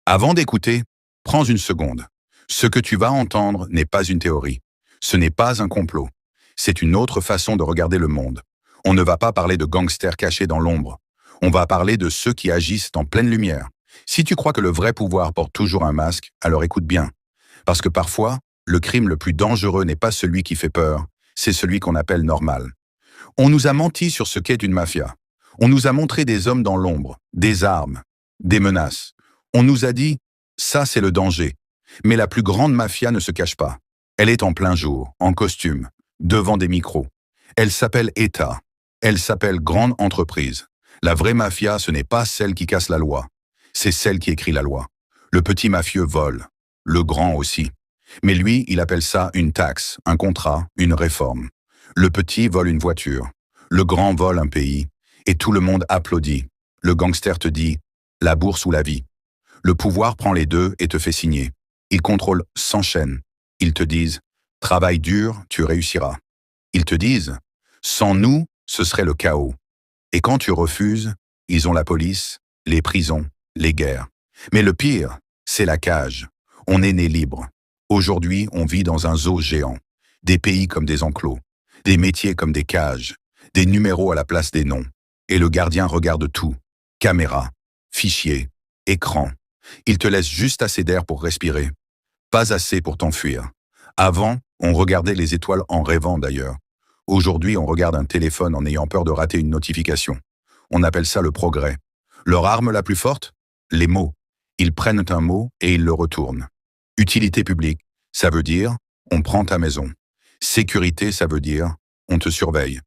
Avant d'écouter, prends une seconde. Ce que tu vas entendre n'est pas une théorie. Ce n'est pas un complot. C'est une autre façon de regarder le monde. On ne va pas parler de gangsters cachés dans l'ombre. On va parler de ceux qui agissent en pleine lumière. Si tu crois que le vrai pouvoir porte toujours un masque, alors écoute bien. Parce que parfois, le crime le plus dangereux n'est pas celui qui fait peur, c'est celui qu'on appelle normal. On nous a menti sur ce qu'est une mafia. On nous a montré des hommes dans l'ombre, des armes, des menaces. On nous a dit, ça c'est le danger. Mais la plus grande mafia ne se cache pas. Elle est en plein jour, en costume, devant des micros. Elle s'appelle État. Elle s'appelle grande entreprise. La vraie mafia, ce n'est pas celle qui casse la loi. C'est celle qui écrit la loi. Le petit mafieux vole. Le grand aussi. Mais lui, il appelle ça une taxe, un contrat, une réforme. Le petit vole une voiture. Le grand vole un pays. Et tout le monde applaudit. Le gangster te dit « la bourse ou la vie ». Le pouvoir prend les deux et te fait signer. Ils contrôlent sans chaîne. Ils te disent « travaille dur, tu réussiras ». Ils te disent « sans nous, ce serait le chaos ». Et quand tu refuses, ils ont la police, les prisons, les guerres. Mais le pire, c'est la cage. On est né libre. Aujourd'hui, on vit dans un zoo géant. Des pays comme des enclos. Des métiers comme des cages. Des numéros à la place des noms. Et le gardien regarde tout. Caméra, fichier, écran. Il te laisse juste assez d'air pour respirer. Pas assez pour t'enfuir. Avant, on regardait les étoiles en rêvant d'ailleurs. Aujourd'hui, on regarde un téléphone en ayant peur de rater une notification. On appelle ça le progrès. Leur arme la plus forte? Les mots. Ils prennent un mot et ils le retournent. Utilité publique, ça veut dire on prend ta maison. Sécurité, ça veut dire on te surveille.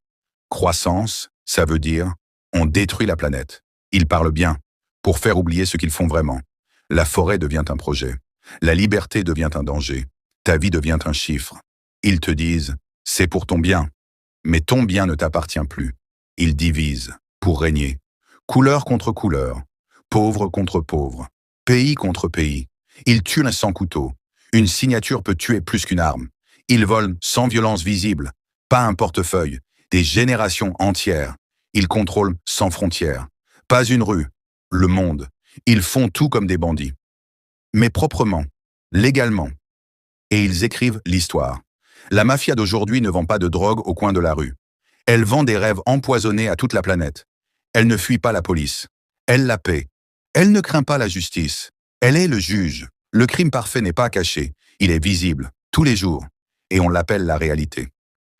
Croissance, ça veut dire on détruit la planète. Ils parlent bien, pour faire oublier ce qu'ils font vraiment. La forêt devient un projet. La liberté devient un danger. Ta vie devient un chiffre. Ils te disent c'est pour ton bien. Mais ton bien ne t'appartient plus. Ils divisent, pour régner. Couleur contre couleur. Pauvre contre pauvre. Pays contre pays. Ils tuent sans couteau. Une signature peut tuer plus qu'une arme. Ils volent sans violence visible. Pas un portefeuille. Des générations entières. Ils contrôlent sans frontières. Pas une rue. Le monde. Ils font tout comme des bandits. Mais proprement. Légalement. Et ils écrivent l'histoire. La mafia d'aujourd'hui ne vend pas de drogue au coin de la rue. Elle vend des rêves empoisonnés à toute la planète. Elle ne fuit pas la police. Elle la paie. Elle ne craint pas la justice. Elle est le juge. Le crime parfait n'est pas caché. Il est visible, tous les jours. Et on l'appelle la réalité.